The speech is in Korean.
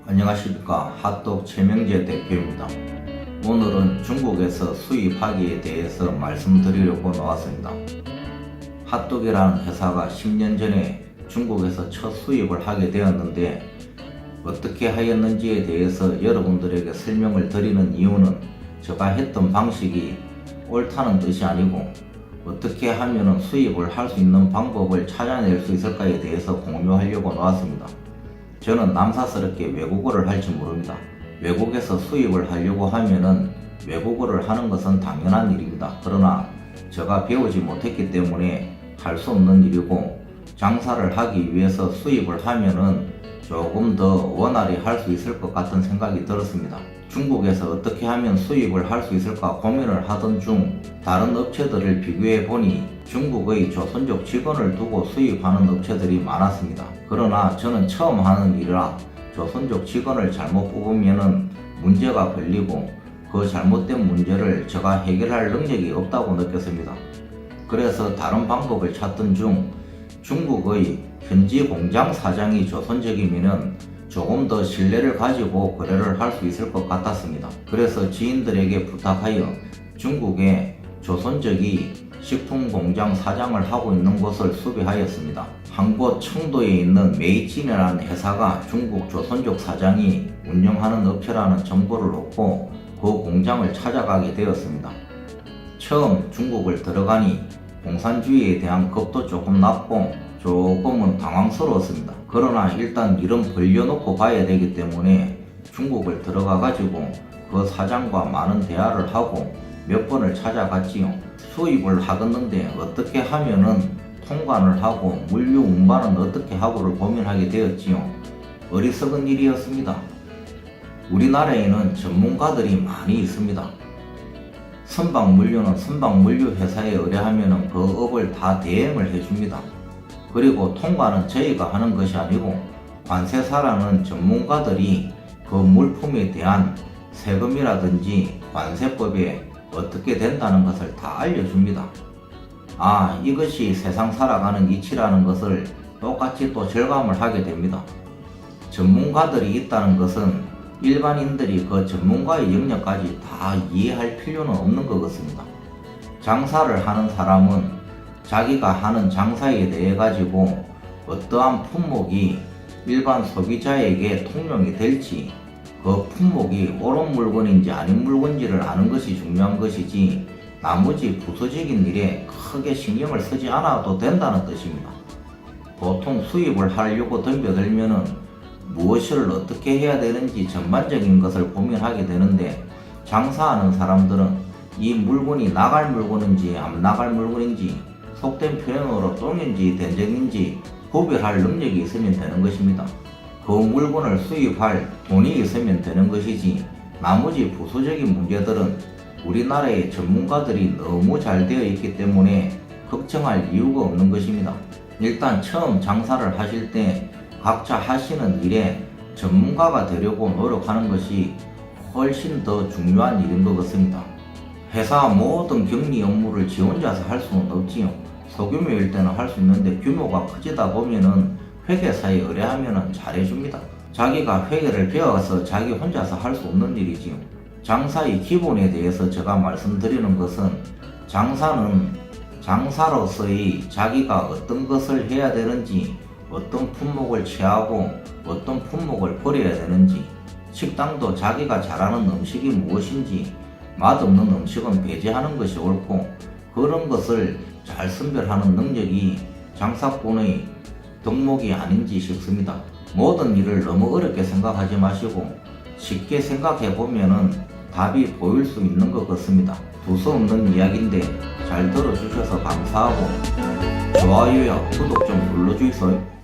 안녕하십니까. 핫도그 최명재 대표입니다. 오늘은 중국에서 수입하기에 대해서 말씀드리려고 나왔습니다. 핫도그라는 회사가 10년 전에 중국에서 첫 수입을 하게 되었는데 어떻게 하였는지에 대해서 여러분들에게 설명을 드리는 이유는 제가 했던 방식이 옳다는 뜻이 아니고 어떻게 하면 수입을 할 수 있는 방법을 찾아낼 수 있을까에 대해서 공유하려고 나왔습니다. 저는 남사스럽게 외국어를 할지 모릅니다. 외국에서 수입을 하려고 하면은 외국어를 하는 것은 당연한 일입니다. 그러나 제가 배우지 못했기 때문에 할 수 없는 일이고, 장사를 하기 위해서 수입을 하면은 조금 더 원활히 할 수 있을 것 같은 생각이 들었습니다. 중국에서 어떻게 하면 수입을 할 수 있을까 고민을 하던 중 다른 업체들을 비교해 보니 중국의 조선족 직원을 두고 수입하는 업체들이 많았습니다. 그러나 저는 처음 하는 일이라 조선족 직원을 잘못 뽑으면 문제가 걸리고 그 잘못된 문제를 제가 해결할 능력이 없다고 느꼈습니다. 그래서 다른 방법을 찾던 중 중국의 현지 공장 사장이 조선족이면 조금 더 신뢰를 가지고 거래를 할 수 있을 것 같았습니다. 그래서 지인들에게 부탁하여 중국의 조선족이 식품공장 사장을 하고 있는 곳을 수배하였습니다. 한 곳 청도에 있는 메이진이라는 회사가 중국 조선족 사장이 운영하는 업체라는 정보를 얻고 그 공장을 찾아가게 되었습니다. 처음 중국을 들어가니 공산주의에 대한 겁도 조금 났고 조금은 당황스러웠습니다. 그러나 일단 일은 벌려놓고 봐야 되기 때문에 중국을 들어가 가지고 그 사장과 많은 대화를 하고 몇 번을 찾아갔지요. 수입을 하겠는데 어떻게 하면은 통관을 하고 물류 운반은 어떻게 하고를 고민하게 되었지요. 어리석은 일이었습니다. 우리나라에는 전문가들이 많이 있습니다. 선박물류는 선박물류 회사에 의뢰하면 그 업을 다 대행을 해줍니다. 그리고 통관은 저희가 하는 것이 아니고 관세사라는 전문가들이 그 물품에 대한 세금이라든지 관세법에 어떻게 된다는 것을 다 알려줍니다. 아, 이것이 세상 살아가는 이치라는 것을 똑같이 또 절감을 하게 됩니다. 전문가들이 있다는 것은 일반인들이 그 전문가의 영역까지 다 이해할 필요는 없는 것 같습니다. 장사를 하는 사람은 자기가 하는 장사에 대해 가지고 어떠한 품목이 일반 소비자에게 통용이 될지, 그 품목이 옳은 물건인지 아닌 물건인지를 아는 것이 중요한 것이지 나머지 부수적인 일에 크게 신경을 쓰지 않아도 된다는 뜻입니다. 보통 수입을 하려고 덤벼들면은 무엇을 어떻게 해야 되는지 전반적인 것을 고민하게 되는데, 장사하는 사람들은 이 물건이 나갈 물건인지 안 나갈 물건인지 속된 표현으로 똥인지 된장인지 구별할 능력이 있으면 되는 것입니다. 그 물건을 수입할 돈이 있으면 되는 것이지 나머지 부수적인 문제들은 우리나라의 전문가들이 너무 잘 되어 있기 때문에 걱정할 이유가 없는 것입니다. 일단 처음 장사를 하실 때 각자 하시는 일에 전문가가 되려고 노력하는 것이 훨씬 더 중요한 일인 것 같습니다. 회사 모든 격리 업무를 지 혼자서 할 수는 없지요. 소규모일 때는 할 수 있는데 규모가 커지다 보면은 회계사에 의뢰하면은 잘해줍니다. 자기가 회계를 배워서 자기 혼자서 할 수 없는 일이지요. 장사의 기본에 대해서 제가 말씀드리는 것은 장사는 장사로서의 자기가 어떤 것을 해야 되는지, 어떤 품목을 취하고 어떤 품목을 버려야 되는지, 식당도 자기가 잘하는 음식이 무엇인지 맛없는 음식은 배제하는 것이 옳고, 그런 것을 잘 선별하는 능력이 장사꾼의 덕목이 아닌지 싶습니다. 모든 일을 너무 어렵게 생각하지 마시고 쉽게 생각해 보면은 답이 보일 수 있는 것 같습니다. 두서없는 이야기인데 잘 들어주셔서 감사하고 좋아요와 구독 좀 눌러주이소.